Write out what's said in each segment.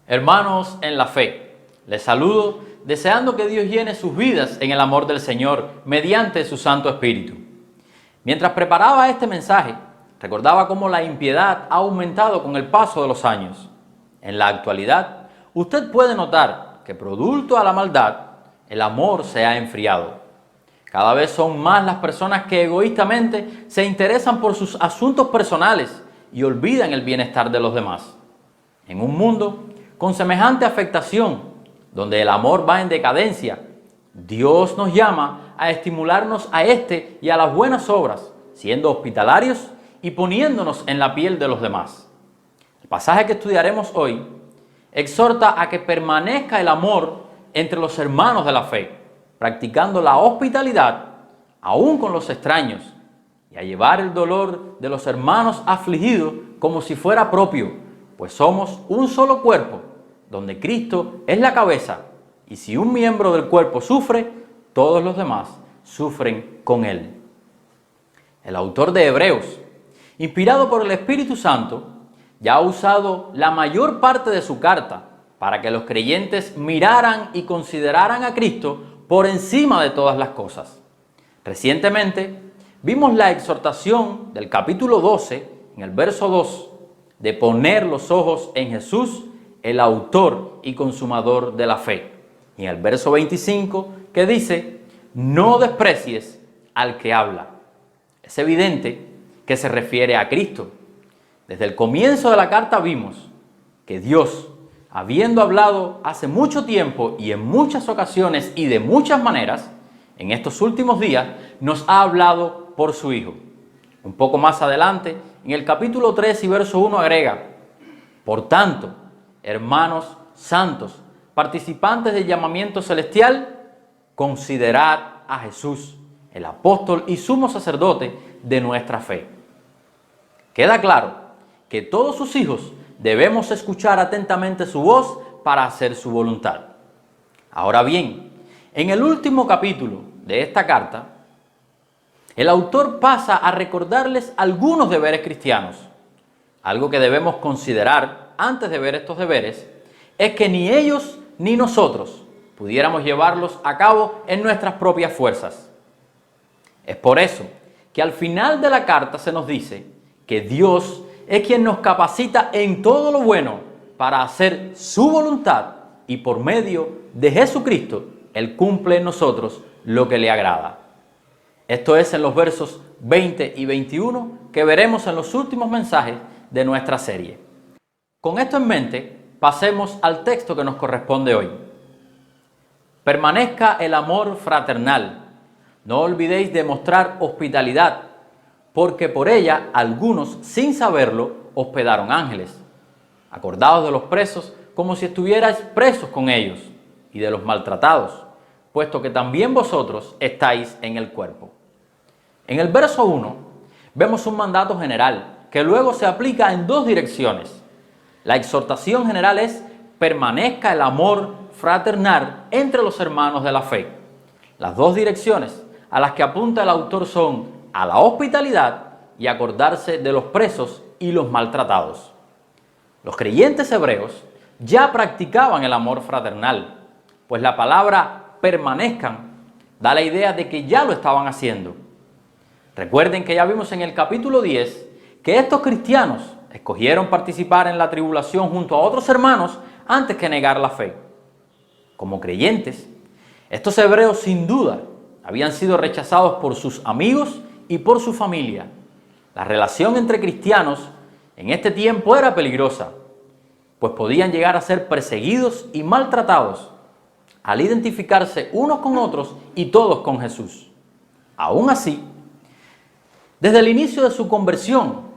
Hermanos en la fe, les saludo deseando que Dios llene sus vidas en el amor del Señor mediante su Santo Espíritu. Mientras preparaba este mensaje, recordaba cómo la impiedad ha aumentado con el paso de los años. En la actualidad, usted puede notar que producto a la maldad, el amor se ha enfriado. Cada vez son más las personas que egoístamente se interesan por sus asuntos personales y olvidan el bienestar de los demás. En un mundo con semejante afectación, donde el amor va en decadencia, Dios nos llama a estimularnos a este y a las buenas obras, siendo hospitalarios y poniéndonos en la piel de los demás. El pasaje que estudiaremos hoy exhorta a que permanezca el amor entre los hermanos de la fe, practicando la hospitalidad aún con los extraños y a llevar el dolor de los hermanos afligidos como si fuera propio, pues somos un solo cuerpo, donde Cristo es la cabeza, y si un miembro del cuerpo sufre, todos los demás sufren con él. El autor de Hebreos, inspirado por el Espíritu Santo, ya ha usado la mayor parte de su carta para que los creyentes miraran y consideraran a Cristo por encima de todas las cosas. Recientemente vimos la exhortación del capítulo 12, en el verso 2, de poner los ojos en Jesús, el autor y consumador de la fe. Y en el verso 25, que dice, no desprecies al que habla. Es evidente que se refiere a Cristo. Desde el comienzo de la carta vimos que Dios, habiendo hablado hace mucho tiempo y en muchas ocasiones y de muchas maneras, en estos últimos días nos ha hablado por su Hijo. Un poco más adelante, en el capítulo 3 y verso 1 agrega, por tanto, hermanos santos, participantes del llamamiento celestial, considerad a Jesús, el apóstol y sumo sacerdote de nuestra fe. Queda claro que todos sus hijos debemos escuchar atentamente su voz para hacer su voluntad. Ahora bien, en el último capítulo de esta carta, el autor pasa a recordarles algunos deberes cristianos. Algo que debemos considerar antes de ver estos deberes es que ni ellos ni nosotros pudiéramos llevarlos a cabo en nuestras propias fuerzas. Es por eso que al final de la carta se nos dice que Dios es quien nos capacita en todo lo bueno para hacer su voluntad y por medio de Jesucristo, Él cumple en nosotros lo que le agrada. Esto es en los versos 20 y 21 que veremos en los últimos mensajes de nuestra serie. Con esto en mente, pasemos al texto que nos corresponde hoy. Permanezca el amor fraternal. No olvidéis de mostrar hospitalidad, porque por ella algunos, sin saberlo, hospedaron ángeles. Acordaos de los presos como si estuvierais presos con ellos, y de los maltratados, puesto que también vosotros estáis en el cuerpo. En el verso 1 vemos un mandato general que luego se aplica en dos direcciones. La exhortación general es permanezca el amor fraternal entre los hermanos de la fe. Las dos direcciones a las que apunta el autor son a la hospitalidad y acordarse de los presos y los maltratados. Los creyentes hebreos ya practicaban el amor fraternal, pues la palabra permanezcan da la idea de que ya lo estaban haciendo. Recuerden que ya vimos en el capítulo 10 que estos cristianos escogieron participar en la tribulación junto a otros hermanos antes que negar la fe. Como creyentes, estos hebreos sin duda habían sido rechazados por sus amigos y por su familia. La relación entre cristianos en este tiempo era peligrosa, pues podían llegar a ser perseguidos y maltratados al identificarse unos con otros y todos con Jesús. Aún así, desde el inicio de su conversión,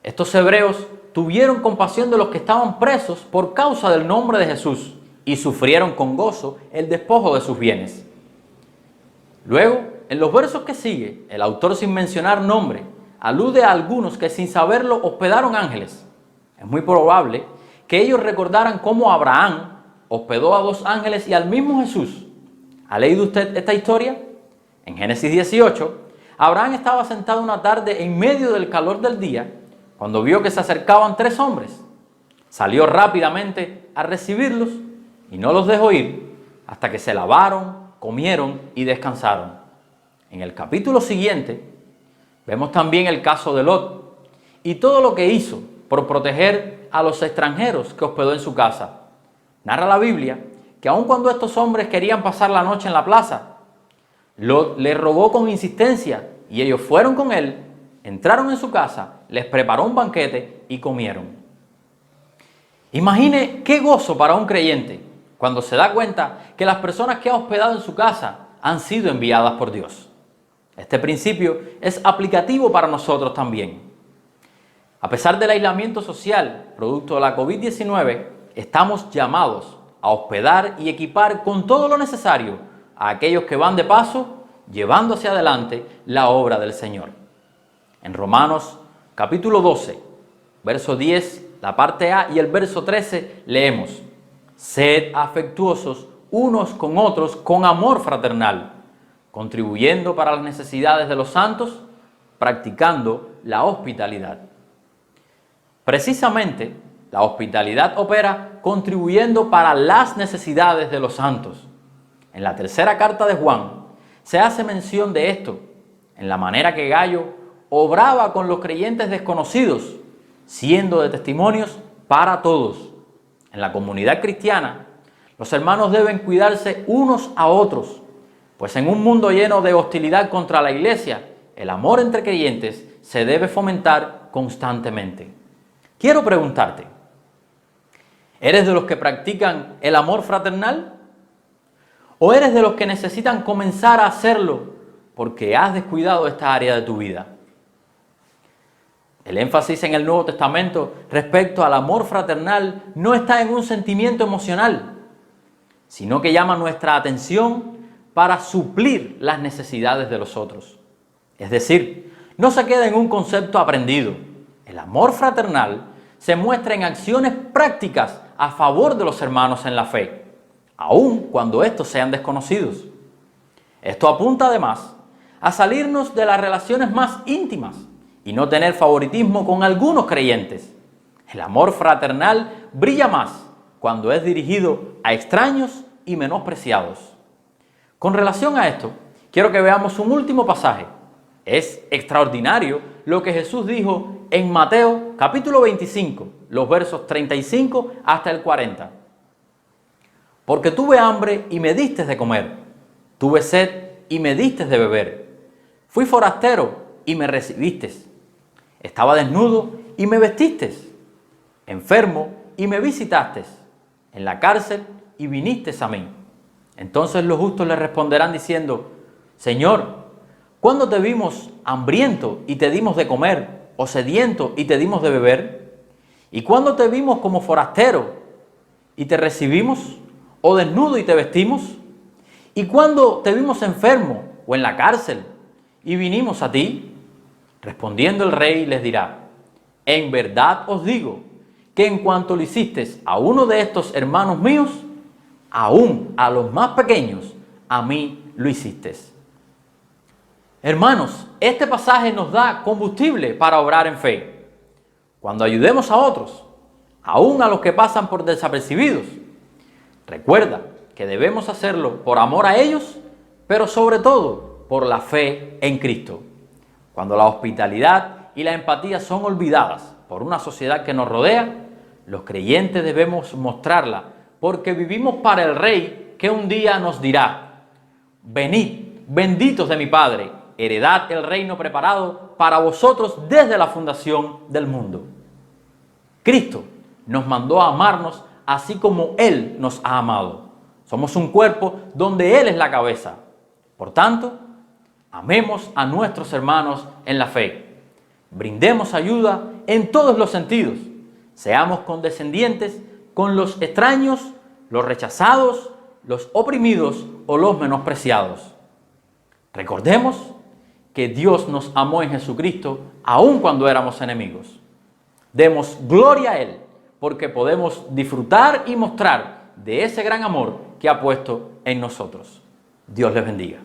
estos hebreos tuvieron compasión de los que estaban presos por causa del nombre de Jesús y sufrieron con gozo el despojo de sus bienes. Luego, en los versos que sigue, el autor, sin mencionar nombre, alude a algunos que sin saberlo hospedaron ángeles. Es muy probable que ellos recordaran cómo Abraham hospedó a 2 ángeles y al mismo Jesús. ¿Ha leído usted esta historia? En Génesis 18, Abraham estaba sentado una tarde en medio del calor del día cuando vio que se acercaban 3 hombres. Salió rápidamente a recibirlos y no los dejó ir hasta que se lavaron, comieron y descansaron. En el capítulo siguiente vemos también el caso de Lot y todo lo que hizo por proteger a los extranjeros que hospedó en su casa. Narra la Biblia que aun cuando estos hombres querían pasar la noche en la plaza, Lot les rogó con insistencia y ellos fueron con él, entraron en su casa, les preparó un banquete y comieron. Imagine qué gozo para un creyente cuando se da cuenta que las personas que ha hospedado en su casa han sido enviadas por Dios. Este principio es aplicativo para nosotros también. A pesar del aislamiento social producto de la COVID-19, estamos llamados a hospedar y equipar con todo lo necesario a aquellos que van de paso, llevando hacia adelante la obra del Señor. En Romanos capítulo 12, verso 10, la parte A y el verso 13, leemos: Sed afectuosos unos con otros con amor fraternal, contribuyendo para las necesidades de los santos, practicando la hospitalidad. Precisamente, la hospitalidad opera contribuyendo para las necesidades de los santos. En la tercera carta de Juan se hace mención de esto, en la manera que Gayo obraba con los creyentes desconocidos, siendo de testimonios para todos. En la comunidad cristiana, los hermanos deben cuidarse unos a otros, pues en un mundo lleno de hostilidad contra la iglesia, el amor entre creyentes se debe fomentar constantemente. Quiero preguntarte, ¿eres de los que practican el amor fraternal? ¿O eres de los que necesitan comenzar a hacerlo porque has descuidado esta área de tu vida? El énfasis en el Nuevo Testamento respecto al amor fraternal no está en un sentimiento emocional, sino que llama nuestra atención para suplir las necesidades de los otros. Es decir, no se queda en un concepto aprendido. El amor fraternal se muestra en acciones prácticas a favor de los hermanos en la fe, aun cuando estos sean desconocidos. Esto apunta además a salirnos de las relaciones más íntimas y no tener favoritismo con algunos creyentes. El amor fraternal brilla más cuando es dirigido a extraños y menospreciados. Con relación a esto, quiero que veamos un último pasaje. Es extraordinario lo que Jesús dijo en Mateo capítulo 25, los versos 35 hasta el 40. Porque tuve hambre y me diste de comer, tuve sed y me diste de beber, fui forastero y me recibiste, estaba desnudo y me vestiste, enfermo y me visitaste, en la cárcel y viniste a mí. Entonces los justos le responderán diciendo: Señor, ¿cuándo te vimos hambriento y te dimos de comer, o sediento y te dimos de beber? ¿Y cuándo te vimos como forastero y te recibimos, o desnudo y te vestimos? ¿Y cuándo te vimos enfermo o en la cárcel y vinimos a ti? Respondiendo el rey les dirá: en verdad os digo que en cuanto lo hiciste a uno de estos hermanos míos, aún a los más pequeños, a mí lo hiciste. Hermanos, este pasaje nos da combustible para obrar en fe. Cuando ayudemos a otros, aún a los que pasan por desapercibidos, recuerda que debemos hacerlo por amor a ellos, pero sobre todo por la fe en Cristo. Cuando la hospitalidad y la empatía son olvidadas por una sociedad que nos rodea, los creyentes debemos mostrarla, porque vivimos para el Rey que un día nos dirá: venid, benditos de mi Padre, heredad el reino preparado para vosotros desde la fundación del mundo. Cristo nos mandó a amarnos así como Él nos ha amado. Somos un cuerpo donde Él es la cabeza. Por tanto, amemos a nuestros hermanos en la fe. Brindemos ayuda en todos los sentidos. Seamos condescendientes con los extraños, los rechazados, los oprimidos o los menospreciados. Recordemos que Dios nos amó en Jesucristo aun cuando éramos enemigos. Demos gloria a Él, porque podemos disfrutar y mostrar de ese gran amor que ha puesto en nosotros. Dios les bendiga.